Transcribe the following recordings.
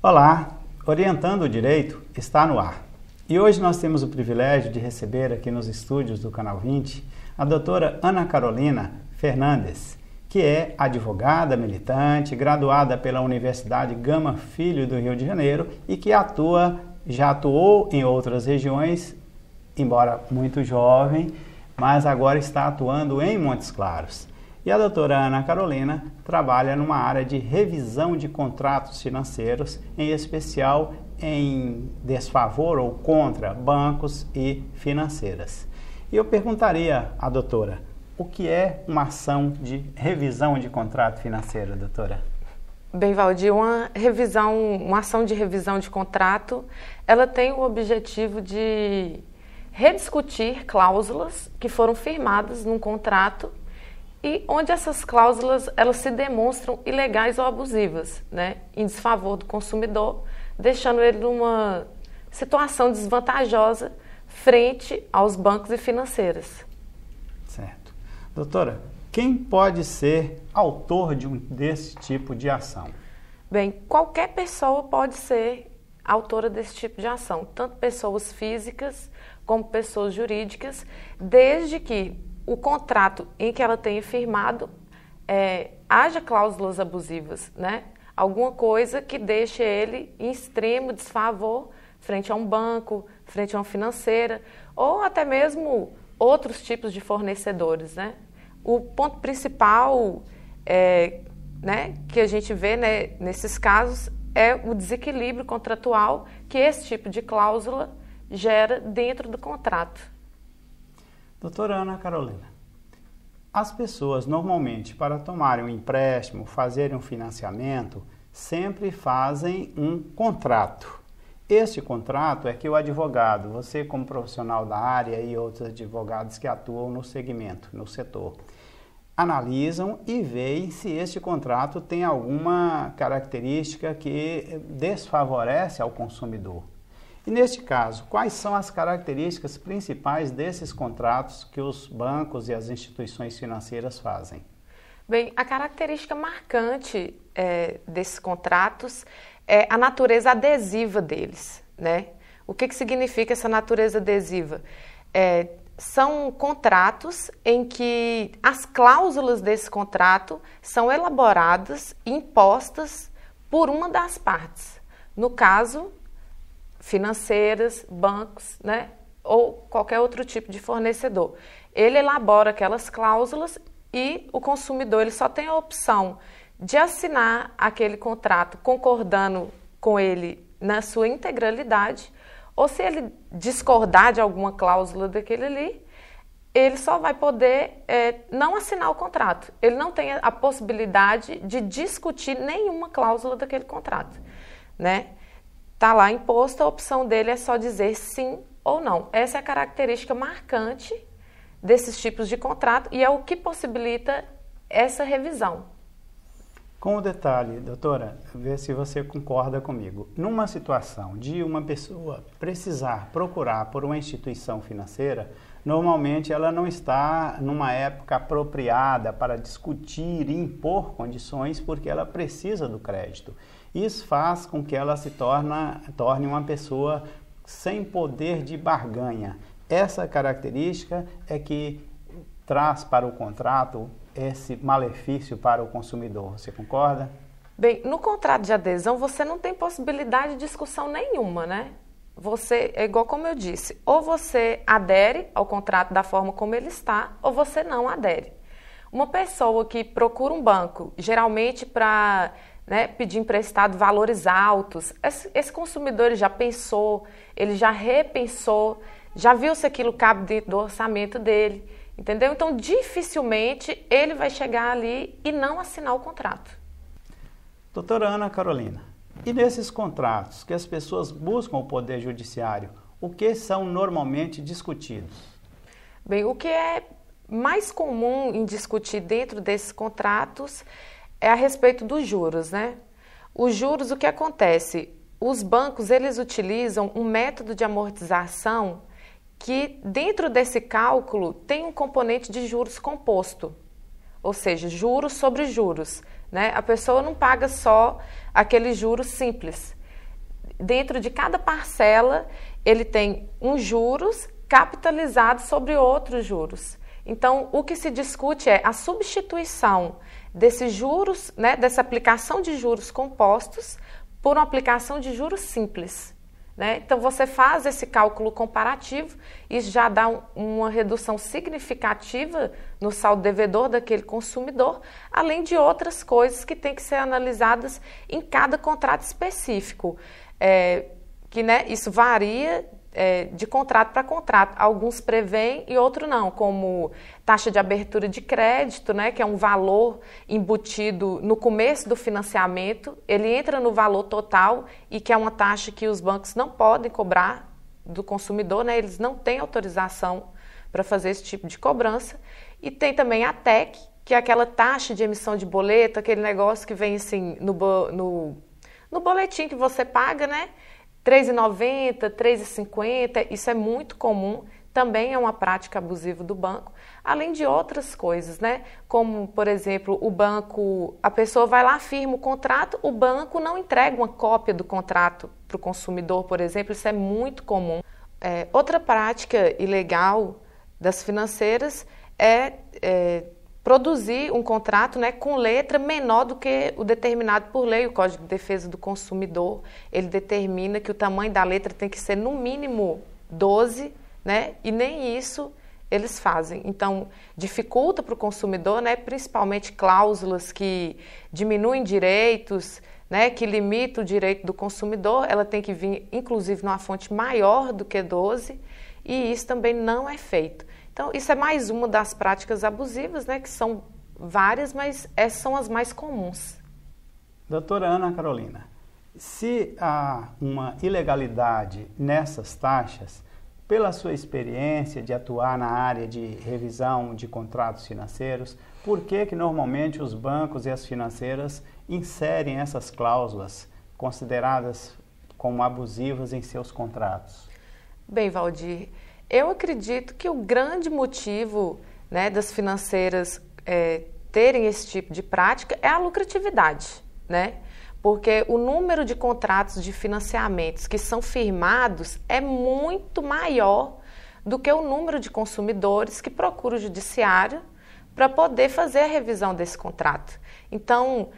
Olá, Orientando o Direito está no ar. E hoje nós temos o privilégio de receber aqui nos estúdios do Canal 20 a doutora Ana Carolina Fernandes, que é advogada militante, graduada pela Universidade Gama Filho do Rio de Janeiro e que já atuou em outras regiões, embora muito jovem, mas agora está atuando em Montes Claros. E a doutora Ana Carolina trabalha numa área de revisão de contratos financeiros, em especial em desfavor ou contra bancos e financeiras. E eu perguntaria à doutora, o que é uma ação de revisão de contrato financeiro, doutora? Bem, Valdir, uma ação de revisão de contrato, ela tem o objetivo de rediscutir cláusulas que foram firmadas num contrato e onde essas cláusulas elas se demonstram ilegais ou abusivas, né, em desfavor do consumidor, deixando ele numa situação desvantajosa frente aos bancos e financeiras. Certo. Doutora, quem pode ser autor desse tipo de ação? Bem, qualquer pessoa pode ser autora desse tipo de ação, tanto pessoas físicas como pessoas jurídicas, desde que o contrato em que ela tenha firmado haja cláusulas abusivas, né? Alguma coisa que deixe ele em extremo desfavor frente a um banco, frente a uma financeira, ou até mesmo outros tipos de fornecedores, né? O ponto principal que a gente vê, né, nesses casos é o desequilíbrio contratual que esse tipo de cláusula gera dentro do contrato. Doutora Ana Carolina, as pessoas normalmente para tomarem um empréstimo, fazerem um financiamento, sempre fazem um contrato. Este contrato é que o advogado, você como profissional da área e outros advogados que atuam no segmento, no setor, analisam e veem se este contrato tem alguma característica que desfavorece ao consumidor. E neste caso, quais são as características principais desses contratos que os bancos e as instituições financeiras fazem? Bem, a característica marcante desses contratos é a natureza adesiva deles, né? O que significa essa natureza adesiva? São contratos em que as cláusulas desse contrato são elaboradas e impostas por uma das partes. No caso, financeiras, bancos, né, ou qualquer outro tipo de fornecedor. Ele elabora aquelas cláusulas e o consumidor ele só tem a opção de assinar aquele contrato concordando com ele na sua integralidade, ou se ele discordar de alguma cláusula daquele ali, ele só vai poder não assinar o contrato. Ele não tem a possibilidade de discutir nenhuma cláusula daquele contrato, né? Está lá imposto, a opção dele é só dizer sim ou não. Essa é a característica marcante desses tipos de contrato e é o que possibilita essa revisão. Com o detalhe, doutora, ver se você concorda comigo. Numa situação de uma pessoa precisar procurar por uma instituição financeira, normalmente ela não está numa época apropriada para discutir e impor condições porque ela precisa do crédito. Isso faz com que ela se torne uma pessoa sem poder de barganha. Essa característica é que traz para o contrato esse malefício para o consumidor. Você concorda? Bem, no contrato de adesão você não tem possibilidade de discussão nenhuma, né? Você, é igual como eu disse, ou você adere ao contrato da forma como ele está, ou você não adere. Uma pessoa que procura um banco, geralmente para pedir emprestado valores altos, esse consumidor ele já pensou, ele já repensou, já viu se aquilo cabe dentro do orçamento dele, entendeu? Então, dificilmente ele vai chegar ali e não assinar o contrato. Doutora Ana Carolina, e nesses contratos que as pessoas buscam o Poder Judiciário, o que são normalmente discutidos? Bem, o que é mais comum em discutir dentro desses contratos é a respeito dos juros, né? Os juros, o que acontece? Os bancos, eles utilizam um método de amortização que dentro desse cálculo tem um componente de juros composto, ou seja, juros sobre juros, né? A pessoa não paga só aquele juros simples. dentro de cada parcela, ele tem uns juros capitalizados sobre outros juros. Então, o que se discute é a substituição desses juros, né, dessa aplicação de juros compostos por uma aplicação de juros simples. Né? Então, você faz esse cálculo comparativo e já dá uma redução significativa no saldo devedor daquele consumidor, além de outras coisas que têm que ser analisadas em cada contrato específico. Né, isso varia de contrato para contrato. Alguns prevêem e outros não, como taxa de abertura de crédito, né, que é um valor embutido no começo do financiamento, ele entra no valor total e que é uma taxa que os bancos não podem cobrar do consumidor, né, eles não têm autorização para fazer esse tipo de cobrança. E tem também a TEC, que é aquela taxa de emissão de boleto, aquele negócio que vem assim no boletim que você paga, né? R$3,90, R$3,50, isso é muito comum, também é uma prática abusiva do banco, além de outras coisas, né? Como, por exemplo, a pessoa vai lá, firma o contrato, o banco não entrega uma cópia do contrato para o consumidor, por exemplo, isso é muito comum. Outra prática ilegal das financeiras é produzir um contrato, né, com letra menor do que o determinado por lei. O Código de Defesa do Consumidor, ele determina que o tamanho da letra tem que ser no mínimo 12, né, e nem isso eles fazem. Então, dificulta para o consumidor, né, principalmente cláusulas que diminuem direitos, né, que limitam o direito do consumidor, ela tem que vir, inclusive, numa fonte maior do que 12, e isso também não é feito. Então, isso é mais uma das práticas abusivas, né, que são várias, mas essas são as mais comuns. Doutora Ana Carolina, se há uma ilegalidade nessas taxas, pela sua experiência de atuar na área de revisão de contratos financeiros, por que normalmente os bancos e as financeiras inserem essas cláusulas consideradas como abusivas em seus contratos? Bem, Valdir, eu acredito que o grande motivo, né, das financeiras terem esse tipo de prática é a lucratividade, né? Porque o número de contratos de financiamentos que são firmados é muito maior do que o número de consumidores que procuram o judiciário para poder fazer a revisão desse contrato. Então,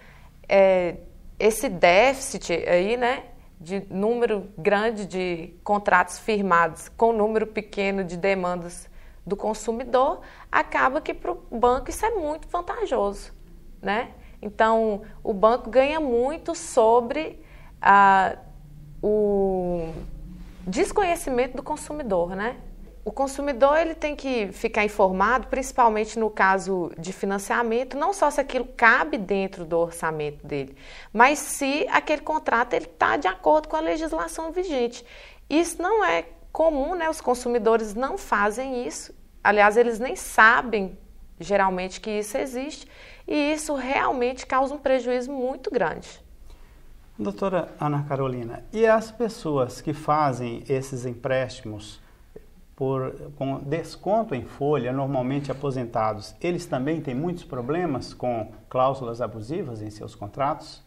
esse déficit aí, né, de número grande de contratos firmados com número pequeno de demandas do consumidor, acaba que para o banco isso é muito vantajoso, né? Então, o banco ganha muito sobre o desconhecimento do consumidor, né? O consumidor ele tem que ficar informado, principalmente no caso de financiamento, não só se aquilo cabe dentro do orçamento dele, mas se aquele contrato está de acordo com a legislação vigente. Isso não é comum, né? Os consumidores não fazem isso. Aliás, eles nem sabem, geralmente, que isso existe. E isso realmente causa um prejuízo muito grande. Doutora Ana Carolina, e as pessoas que fazem esses empréstimos com desconto em folha, normalmente aposentados, eles também têm muitos problemas com cláusulas abusivas em seus contratos?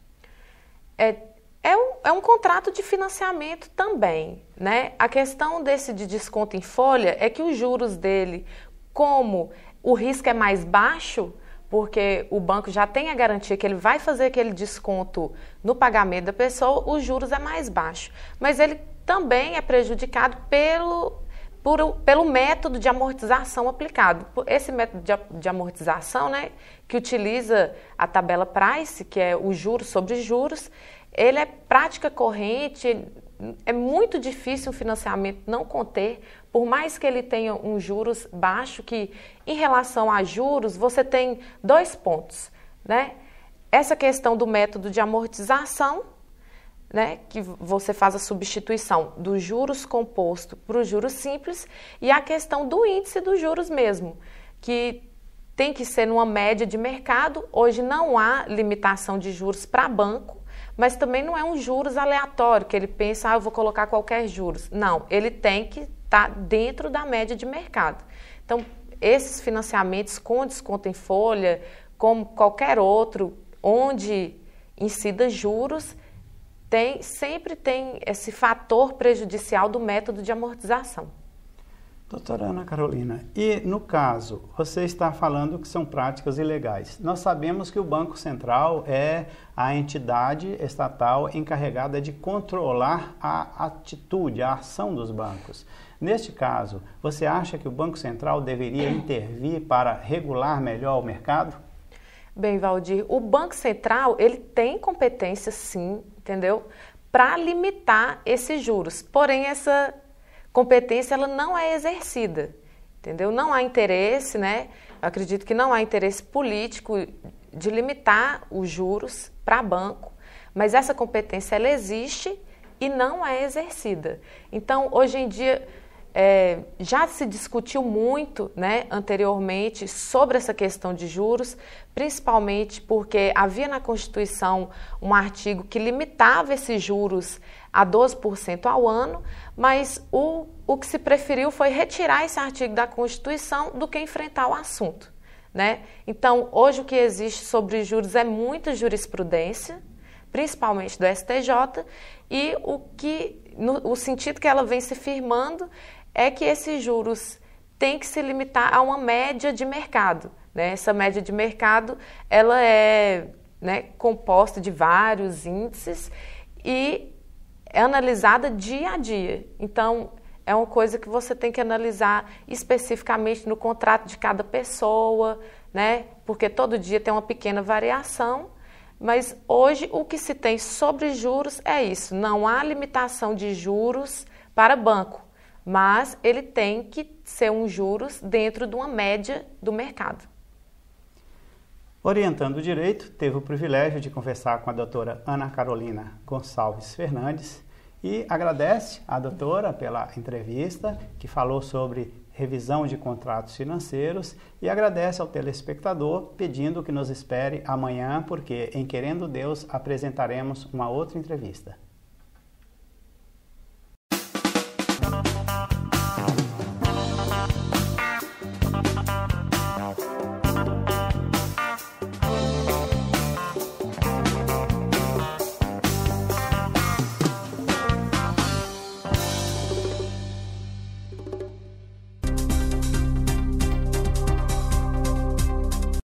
É um contrato de financiamento também, né? A questão desse de desconto em folha é que os juros dele, como o risco é mais baixo, porque o banco já tem a garantia que ele vai fazer aquele desconto no pagamento da pessoa, os juros é mais baixo. Mas ele também é prejudicado pelo método de amortização aplicado. Esse método de amortização, né, que utiliza a tabela Price, que é o juros sobre juros, ele é prática corrente, é muito difícil um financiamento não conter, por mais que ele tenha um juros baixo, que em relação a juros você tem 2 pontos, né? Essa questão do método de amortização, né, que você faz a substituição do juros composto para o juros simples, e a questão do índice dos juros mesmo, que tem que ser numa média de mercado. Hoje não há limitação de juros para banco, mas também não é um juros aleatório, que ele pensa, eu vou colocar qualquer juros. Não, ele tem que estar dentro da média de mercado. Então, esses financiamentos com desconto em folha, como qualquer outro, onde incida juros, sempre tem esse fator prejudicial do método de amortização. Doutora Ana Carolina, e no caso, você está falando que são práticas ilegais. Nós sabemos que o Banco Central é a entidade estatal encarregada de controlar a atitude, a ação dos bancos. Neste caso, você acha que o Banco Central deveria intervir para regular melhor o mercado? Bem, Valdir, o Banco Central, ele tem competência sim, entendeu? Para limitar esses juros. Porém, essa competência ela não é exercida, entendeu? Não há interesse, né? Eu acredito que não há interesse político de limitar os juros para banco, mas essa competência ela existe e não é exercida. Então, hoje em dia, já se discutiu muito, né, anteriormente sobre essa questão de juros, principalmente porque havia na Constituição um artigo que limitava esses juros a 12% ao ano, mas o que se preferiu foi retirar esse artigo da Constituição do que enfrentar o assunto, né? Então, hoje o que existe sobre juros é muita jurisprudência, principalmente do STJ, e o sentido que ela vem se firmando é que esses juros têm que se limitar a uma média de mercado, né? Essa média de mercado ela é, né, composta de vários índices e é analisada dia a dia. Então, é uma coisa que você tem que analisar especificamente no contrato de cada pessoa, né? Porque todo dia tem uma pequena variação, mas hoje o que se tem sobre juros é isso, não há limitação de juros para banco, mas ele tem que ser um juros dentro de uma média do mercado. Orientando o direito, teve o privilégio de conversar com a doutora Ana Carolina Gonçalves Fernandes e agradece à doutora pela entrevista que falou sobre revisão de contratos financeiros e agradece ao telespectador pedindo que nos espere amanhã porque, em Querendo Deus, apresentaremos uma outra entrevista.